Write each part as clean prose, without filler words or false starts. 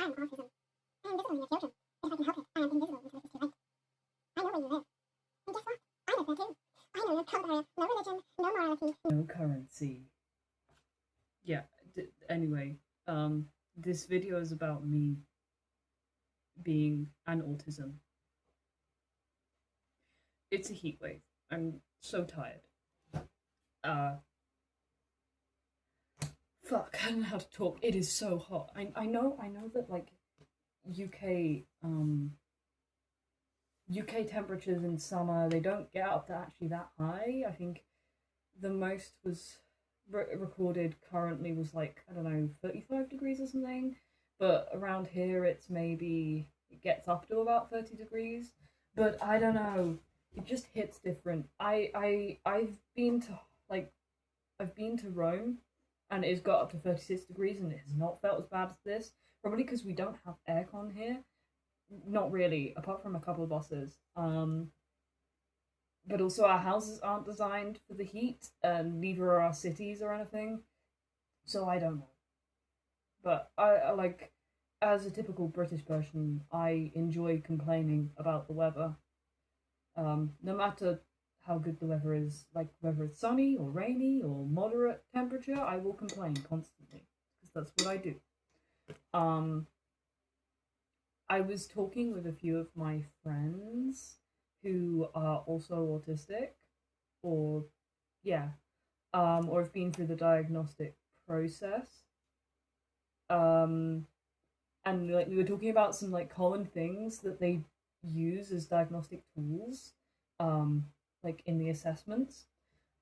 I'm autism. I'm invisible in your children, because I can help it. I am invisible until it is too late. I know where you live. And guess what? I live there too. I know no colour barrier, no religion, no morality. No currency. Yeah, anyway, this video is about me being an autism. It's a heat wave. I'm so tired. Fuck, I don't know how to talk. It is so hot. I know that like UK UK temperatures in summer, they don't get up to actually that high. I think the most was recorded currently was like, I don't know, 35 degrees or something. But around here it gets up to about 30 degrees. But I don't know. It just hits different. I've been to Rome, and it's got up to 36 degrees, and it has not felt as bad as this. Probably because we don't have aircon here. Not really, apart from a couple of buses. But also our houses aren't designed for the heat, and neither are our cities or anything. So I don't know. But I like, as a typical British person, I enjoy complaining about the weather. No matter how good the weather is, like whether it's sunny or rainy or moderate temperature, I will complain constantly because that's what I do. I was talking with a few of my friends who are also autistic, or or have been through the diagnostic process. And like we were talking about some like common things that they use as diagnostic tools, like in the assessments.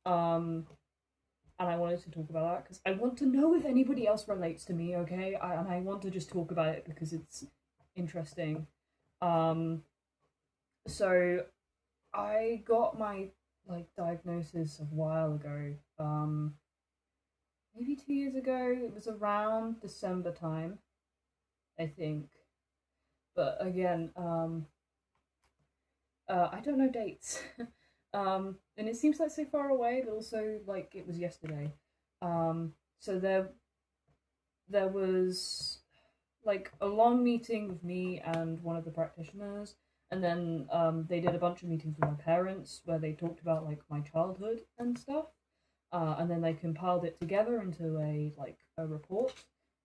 And I wanted to talk about that because I want to know if anybody else relates to me, okay? And I want to just talk about it because it's interesting. So I got my like diagnosis a while ago. Maybe 2 years ago. It was around December time, I think. But again, I don't know dates. And it seems like so far away, but also like it was yesterday. So there was like a long meeting with me and one of the practitioners, and then they did a bunch of meetings with my parents where they talked about like my childhood and stuff, and then they compiled it together into a report.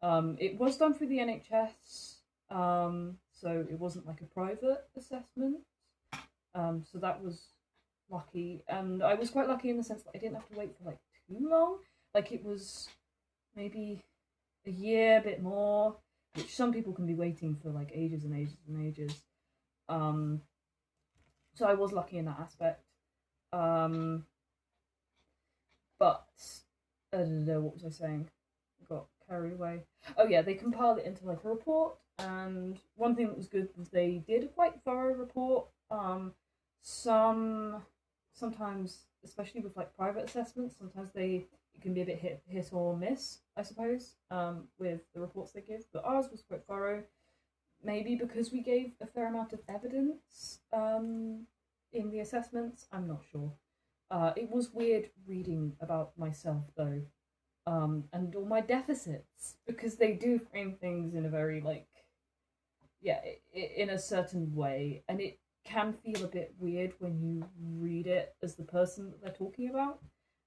It was done through the NHS, so it wasn't like a private assessment. So that was lucky, and I was quite lucky in the sense that I didn't have to wait for like too long. Like it was maybe a year, a bit more, which some people can be waiting for like ages and ages and ages. So I was lucky in that aspect. But I don't know, what was I saying? I got carried away. Oh yeah, they compiled it into like a report, and one thing that was good was they did a quite thorough report. Sometimes, especially with like private assessments, sometimes it can be a bit hit or miss, I suppose, with the reports they give. But ours was quite thorough, maybe because we gave a fair amount of evidence in the assessments. I'm not sure. It was weird reading about myself though, and all my deficits, because they do frame things in a very in a certain way, and it can feel a bit weird when you read it as the person that they're talking about.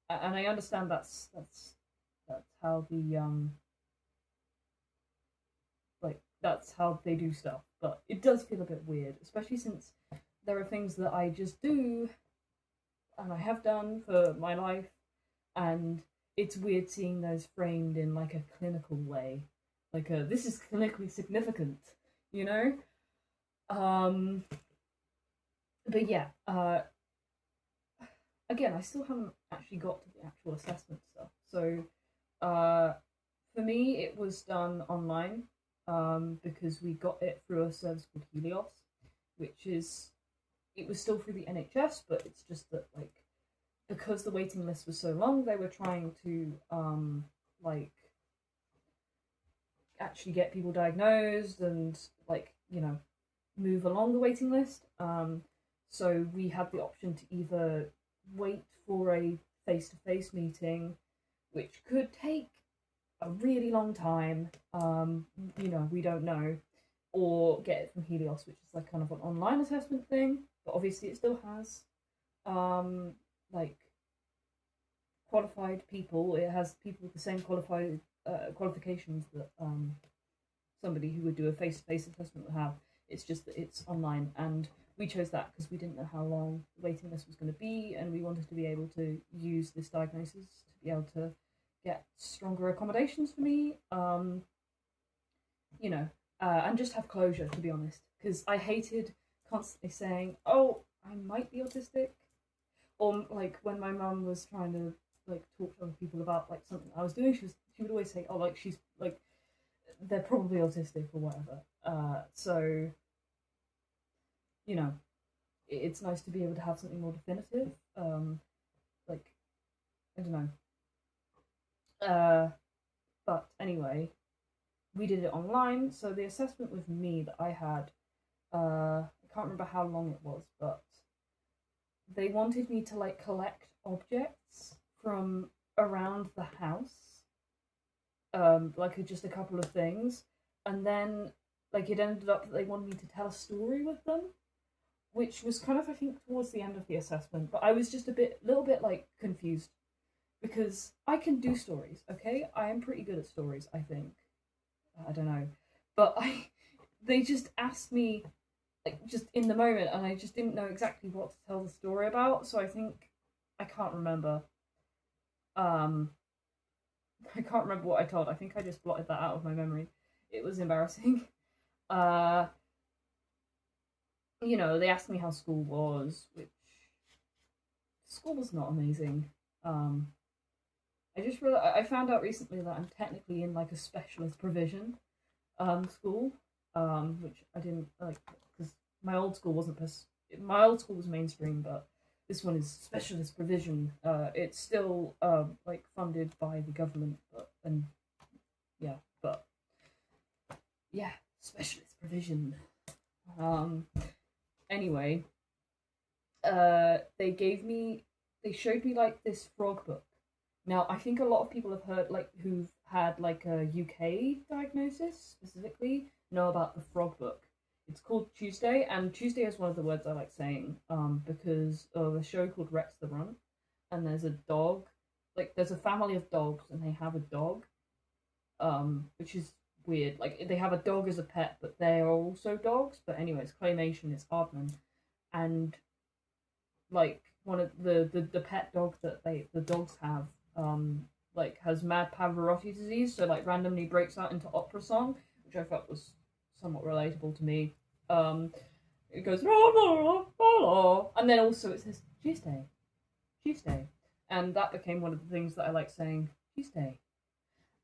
And I understand that's how the that's how they do stuff, but it does feel a bit weird, especially since there are things that I just do and I have done for my life, and it's weird seeing those framed in like a clinical way, like this is clinically significant, you know. But yeah, again, I still haven't actually got to the actual assessment stuff. So, for me, it was done online, because we got it through a service called Helios, it was still through the NHS, but it's just that like because the waiting list was so long, they were trying to actually get people diagnosed and move along the waiting list. So we had the option to either wait for a face-to-face meeting, which could take a really long time. We don't know, or get it from Helios, which is like kind of an online assessment thing. But obviously, it still has like qualified people. It has people with the same qualified qualifications that somebody who would do a face-to-face assessment would have. It's just that it's online, and we chose that because we didn't know how long the waiting list was going to be, and we wanted to be able to use this diagnosis to be able to get stronger accommodations for me. And just have closure, to be honest, because I hated constantly saying, "Oh, I might be autistic," or like when my mum was trying to like talk to other people about like something I was doing, she would always say, "Oh, like she's like they're probably autistic or whatever." So it's nice to be able to have something more definitive. Like I don't know. But anyway, we did it online. So the assessment with me that I had, I can't remember how long it was, but they wanted me to like collect objects from around the house, like just a couple of things, and then like it ended up that they wanted me to tell a story with them, which was kind of I think towards the end of the assessment. But I was just little bit like confused because I can do stories. Okay, I am pretty good at stories. I think. I don't know, but they just asked me like just in the moment, and I just didn't know exactly what to tell the story about. So I think I can't remember. I can't remember what I told. I think I just blotted that out of my memory. It was embarrassing. Uh, they asked me how school was, which school was not amazing. I found out recently that I'm technically in like a specialist provision school, which I didn't like because my old school my old school was mainstream, but this one is specialist provision. It's still like funded by the government, but yeah, specialist provision. Anyway, they showed me like this frog book. Now, I think a lot of people have heard, like, who've had, like, a UK diagnosis, specifically, know about the frog book. It's called Tuesday, and Tuesday is one of the words I like saying, because of a show called Rex the Runt, and there's a dog, like, there's a family of dogs, and they have a dog, which is weird. Like, they have a dog as a pet, but they are also dogs, but anyways, claymation is Aardman, and, like, one of the pet dog that the dogs have, like has mad Pavarotti disease, so like randomly breaks out into opera song, which I felt was somewhat relatable to me. It goes la, la, la, la, and then also it says Tuesday, Tuesday, and that became one of the things that I like saying Tuesday.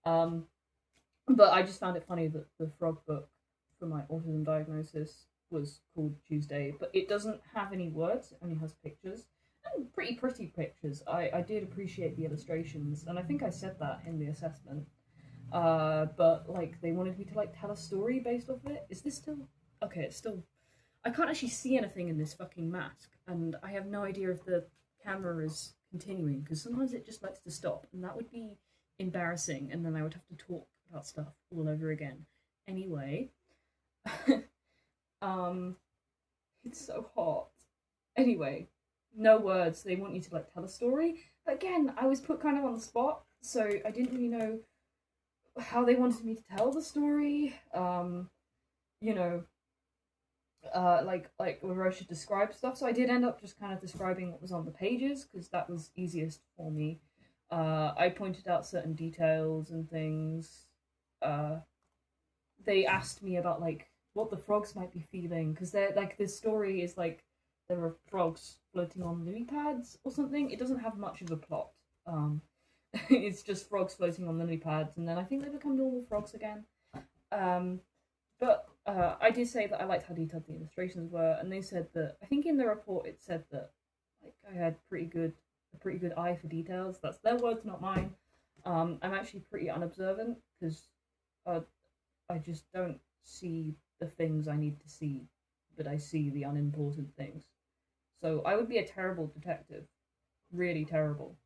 But I just found it funny that the frog book for my autism diagnosis was called Tuesday, but it doesn't have any words, it only has pictures. And pretty pictures. I did appreciate the illustrations, and I think I said that in the assessment. But like they wanted me to like tell a story based off it. Is this still okay? It's still. I can't actually see anything in this fucking mask, and I have no idea if the camera is continuing because sometimes it just likes to stop, and that would be embarrassing, and then I would have to talk about stuff all over again. Anyway, it's so hot. Anyway, no words. They want you to like tell a story. But again, I was put kind of on the spot, so I didn't really know how they wanted me to tell the story. You know, like where I should describe stuff. So I did end up just kind of describing what was on the pages because that was easiest for me. I pointed out certain details and things. They asked me about like what the frogs might be feeling because they're like this story is like there are frogs floating on lily pads or something. It doesn't have much of a plot. It's just frogs floating on lily pads, and then I think they become normal frogs again. But I did say that I liked how detailed the illustrations were, and they said that I think in the report it said that like I had a pretty good eye for details. That's their words, not mine. I'm actually pretty unobservant because I just don't see the things I need to see, but I see the unimportant things. So I would be a terrible detective, really terrible.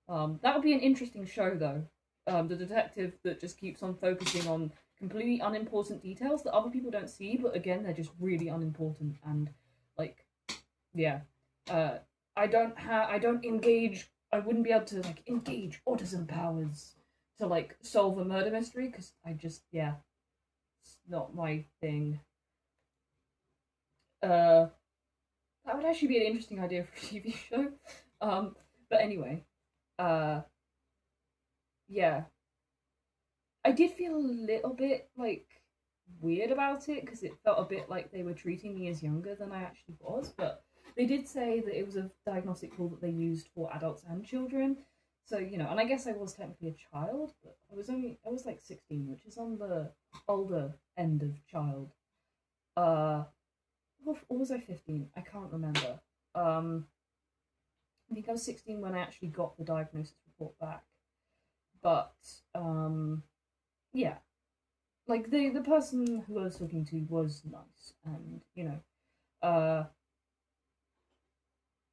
That would be an interesting show, though. the detective that just keeps on focusing on completely unimportant details that other people don't see, but again, they're just really unimportant. And like, yeah, uh, I don't engage. I wouldn't be able to like engage autism powers to like solve a murder mystery because I just yeah, it's not my thing. Uh, that would actually be an interesting idea for a TV show. But anyway, uh, yeah, I did feel a little bit like weird about it because it felt a bit like they were treating me as younger than I actually was. But they did say that it was a diagnostic tool that they used for adults and children. So, you know, and I guess I was technically a child, but I was like 16, which is on the older end of child. Uh, or was I 15? I can't remember. Um, I think I was 16 when I actually got the diagnosis report back. But, yeah, like the person who I was talking to was nice, and you know, uh,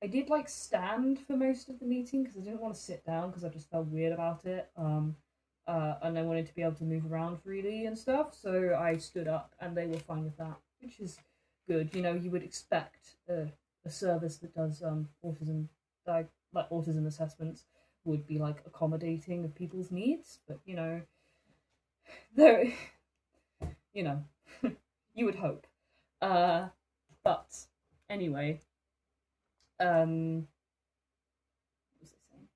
I did like stand for most of the meeting because I didn't want to sit down because I just felt weird about it. And I wanted to be able to move around freely and stuff, so I stood up, and they were fine with that, which is good. You know, you would expect a service that does autism like autism assessments would be like accommodating of people's needs, but you know, there you know, you would hope. Uh, but anyway, what was I saying?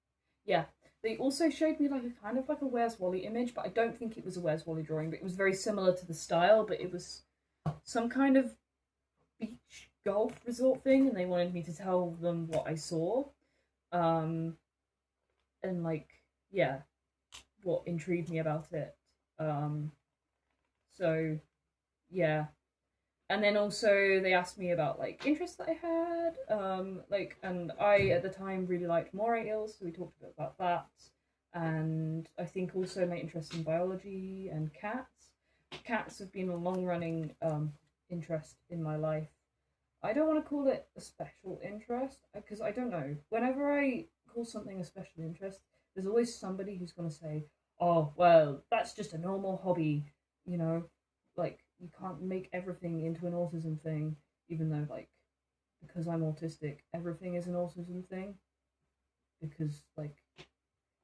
Yeah, they also showed me like a kind of like a Where's Wally image, but I don't think it was a Where's Wally drawing. But it was very similar to the style, but it was some kind of beach golf resort thing, and they wanted me to tell them what I saw. Um, and like, yeah, what intrigued me about it. Um, so yeah, and then also they asked me about like interests that I had, like, and I at the time really liked moray eels, so we talked a bit about that, and I think also my interest in biology and cats. Cats have been a long running interest in my life. I don't want to call it a special interest because I don't know. Whenever I call something a special interest, there's always somebody who's going to say, "Oh, well, that's just a normal hobby," you know, like you can't make everything into an autism thing, even though like because I'm autistic, everything is an autism thing because like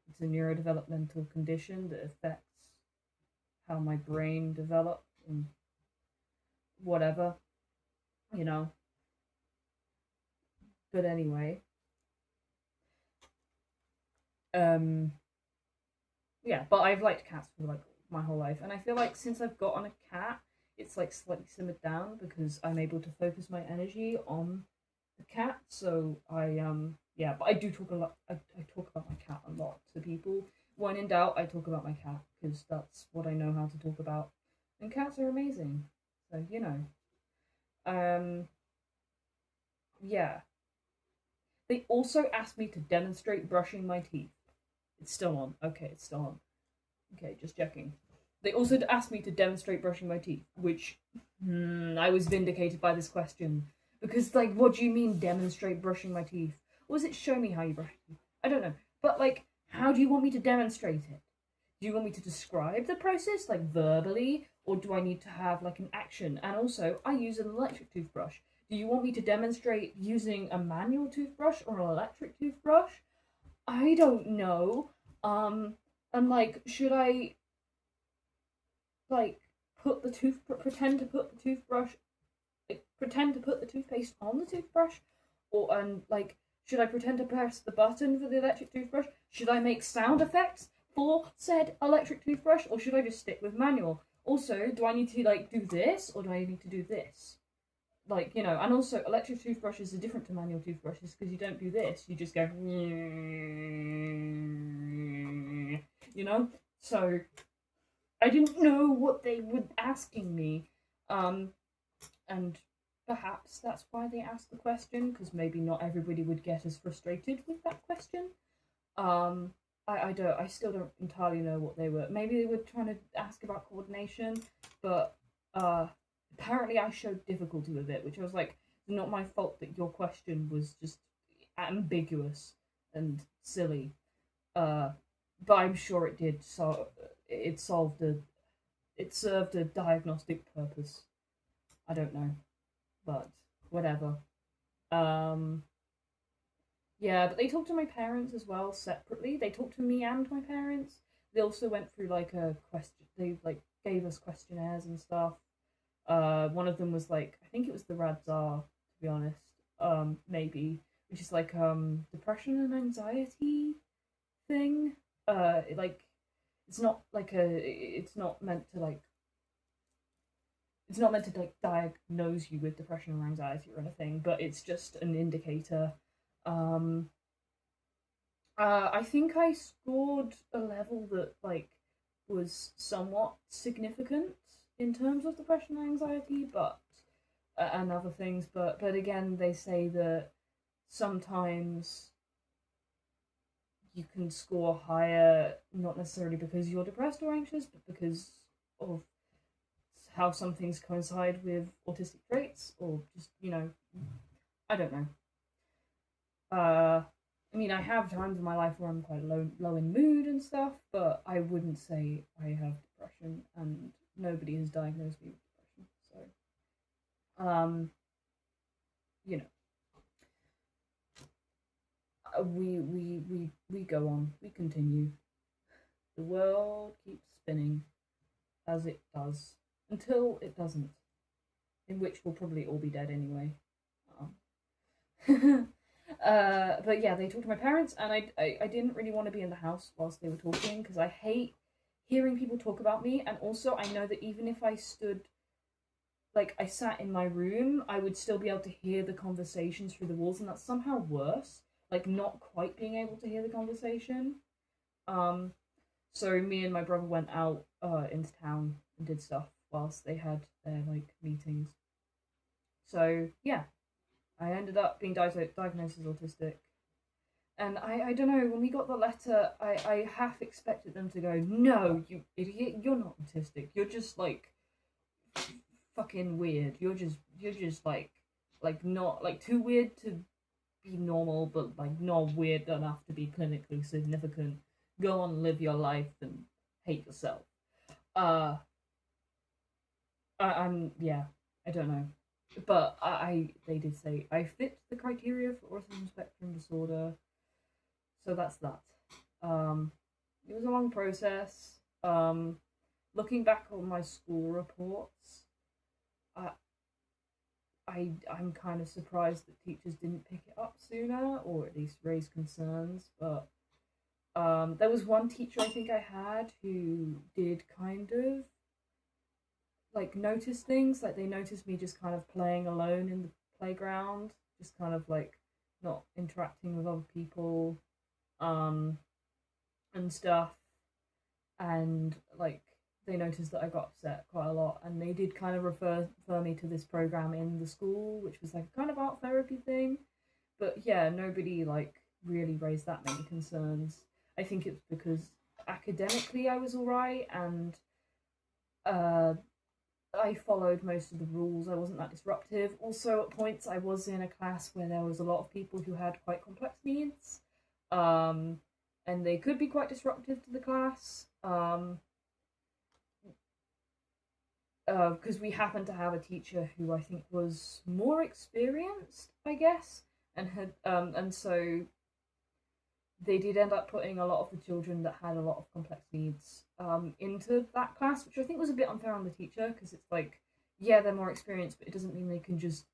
it's a neurodevelopmental condition that affects how my brain develops and whatever, you know. But anyway, um yeah, but I've liked cats for like my whole life, and I feel like since I've gotten a cat, it's like slightly simmered down because I'm able to focus my energy on the cat. So I yeah, but I do talk a lot. I talk about my cat a lot to people. When in doubt, I talk about my cat because that's what I know how to talk about, and cats are amazing. So you know, um, yeah. They also asked me to demonstrate brushing my teeth. It's still on. Okay, it's still on. Okay, just checking. They also asked me to demonstrate brushing my teeth, which I was vindicated by this question. Because, like, what do you mean demonstrate brushing my teeth? Or was it show me how you brush your teeth? I don't know. But, like, how do you want me to demonstrate it? Do you want me to describe the process, like, verbally? Or do I need to have, like, an action? And also, I use an electric toothbrush. Do you want me to demonstrate using a manual toothbrush or an electric toothbrush? I don't know. And like, should I like put the tooth pretend to put the toothbrush, like, pretend to put the toothpaste on the toothbrush, or and like, should I pretend to press the button for the electric toothbrush? Should I make sound effects for said electric toothbrush, or should I just stick with manual? Also, do I need to like do this, or do I need to do this? Like, you know, and also electric toothbrushes are different to manual toothbrushes because you don't do this, you just go, you know. So I didn't know what they were asking me, um, and perhaps that's why they asked the question because maybe not everybody would get as frustrated with that question. Um, I still don't entirely know what they were. Maybe they were trying to ask about coordination, but apparently I showed difficulty with it, which I was like, not my fault that your question was just ambiguous and silly. Uh, but I'm sure it did. So it served a diagnostic purpose. I don't know, but whatever. Um, yeah, but they talked to my parents as well separately. They talked to me and my parents. They also went through like a question. They like gave us questionnaires and stuff. One of them was like, I think it was the Radzar, to be honest. Maybe, which is like depression and anxiety thing. Like it's not like it's not meant to like diagnose you with depression or anxiety or anything, but it's just an indicator. Um, I think I scored a level that like was somewhat significant in terms of depression and anxiety, but and other things. But again, they say that sometimes you can score higher, not necessarily because you're depressed or anxious, but because of how some things coincide with autistic traits, or just I don't know. I mean, I have times in my life where I'm quite low in mood and stuff, but I wouldn't say I have depression, and nobody has diagnosed me with depression. So, you know, we go on, we continue. The world keeps spinning as it does until it doesn't, in which we'll probably all be dead anyway. But yeah, they talked to my parents, and I didn't really want to be in the house whilst they were talking because I hate hearing people talk about me, and also I know that even if I stood, like I sat in my room, I would still be able to hear the conversations through the walls, and that's somehow worse. Like not quite being able to hear the conversation. Um, so me and my brother went out into town and did stuff whilst they had their like meetings. So yeah, I ended up being diagnosed as autistic. And I don't know, when we got the letter, I half expected them to go, no, you idiot, you're not autistic. You're just like fucking weird. You're just like not like too weird to be normal, but like not weird enough to be clinically significant. Go on, live your life and hate yourself. Uh I'm yeah, I don't know. But they did say I fit the criteria for autism spectrum disorder. So that's that. Um, it was a long process. Looking back on my school reports, I, I'm kind of surprised that teachers didn't pick it up sooner, or at least raise concerns. But there was one teacher I think I had who did kind of like notice things. Like they noticed me just kind of playing alone in the playground, just kind of like not interacting with other people, um, and stuff. And like they noticed that I got upset quite a lot, and they did kind of refer me to this program in the school, which was like a kind of art therapy thing. But yeah, nobody like really raised that many concerns. I think it's because academically I was alright, and uh, I followed most of the rules. I wasn't that disruptive. Also, at points, I was in a class where there was a lot of people who had quite complex needs, um, and they could be quite disruptive to the class. Because we happened to have a teacher who I think was more experienced, I guess, and so they did end up putting a lot of the children that had a lot of complex needs into that class, which I think was a bit unfair on the teacher because it's like, yeah, they're more experienced, but it doesn't mean they can just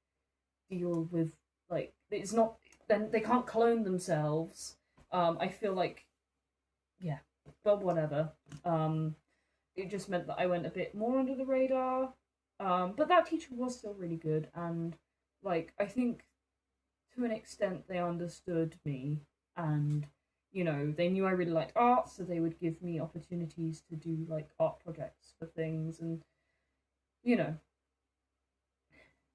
deal with like it's not. Then they can't clone themselves. I feel like, yeah, but whatever. It just meant that I went a bit more under the radar. But that teacher was still really good, and like I think to an extent they understood me, and they knew I really liked art, so they would give me opportunities to do like art projects for things, and you know.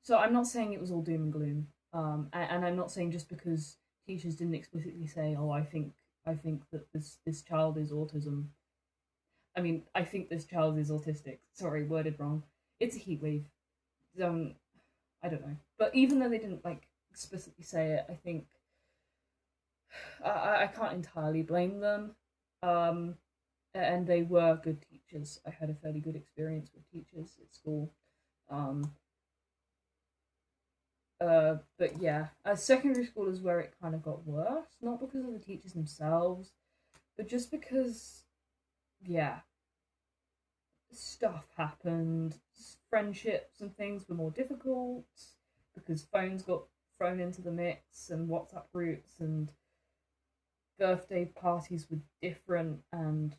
So I'm not saying it was all doom and gloom, and I'm not saying just because teachers didn't explicitly say, "Oh, I think that this child is autism." I mean, I think this child is autistic. Sorry, worded wrong. It's a heat wave. Don't I don't know. But even though they didn't like explicitly say it, I think I can't entirely blame them. And they were good teachers. I had a fairly good experience with teachers at school. Um, but yeah, secondary school is where it kind of got worse, not because of the teachers themselves, but just because, yeah, stuff happened. Friendships and things were more difficult because phones got thrown into the mix and WhatsApp groups, and birthday parties were different, and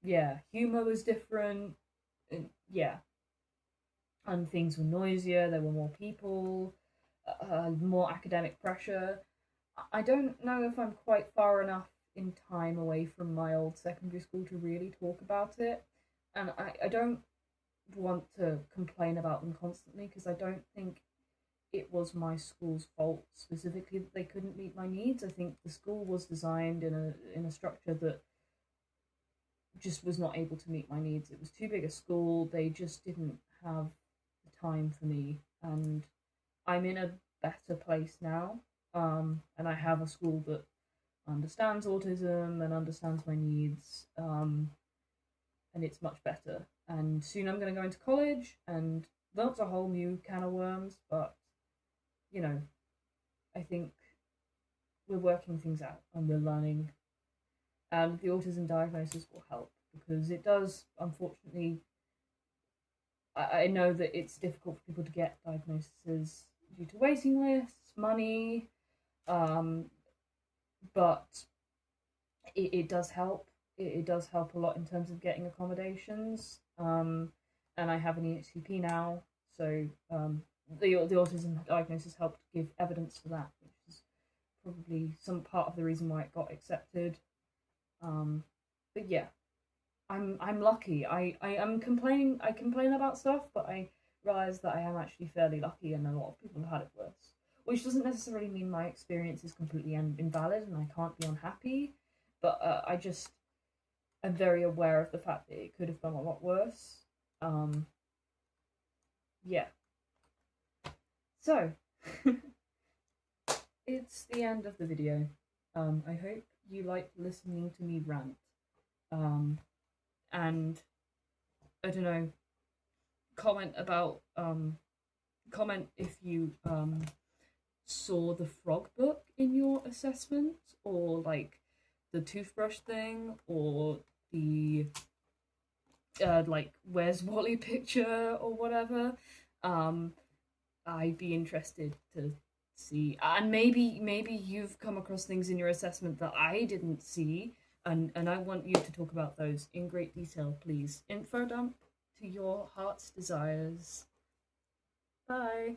yeah, humor was different, and yeah, and things were noisier. There were more people, more academic pressure. I don't know if I'm quite far enough in time away from my old secondary school to really talk about it, and I don't want to complain about them constantly because I don't think it was my school's fault specifically that they couldn't meet my needs. I think the school was designed in a structure that just was not able to meet my needs. It was too big a school. They just didn't have the time for me, and I'm in a better place now. And I have a school that understands autism and understands my needs, and it's much better. And soon I'm going to go into college, and that's a whole new can of worms. But you know, I think we're working things out and we're learning, and the autism diagnosis will help because it does, unfortunately. I know that it's difficult for people to get diagnoses due to waiting lists, money, um, but it does help. It does help a lot in terms of getting accommodations. And I have an EHCP now, so the autism diagnosis helped give evidence for that, which is probably some part of the reason why it got accepted. But yeah, I'm lucky. I am complaining. I complain about stuff, but I realize that I am actually fairly lucky, and a lot of people have had it worse. Which doesn't necessarily mean my experience is completely invalid and I can't be unhappy, but I just am very aware of the fact that it could have gone a lot worse. Yeah. So, it's the end of the video. I hope you liked listening to me rant. And I don't know, comment about comment if you saw the frog book in your assessment, or like the toothbrush thing, or the like where's Wally picture or whatever. I'd be interested to see, and maybe you've come across things in your assessment that I didn't see, and I want you to talk about those in great detail, please. Info dump to your heart's desires. Bye.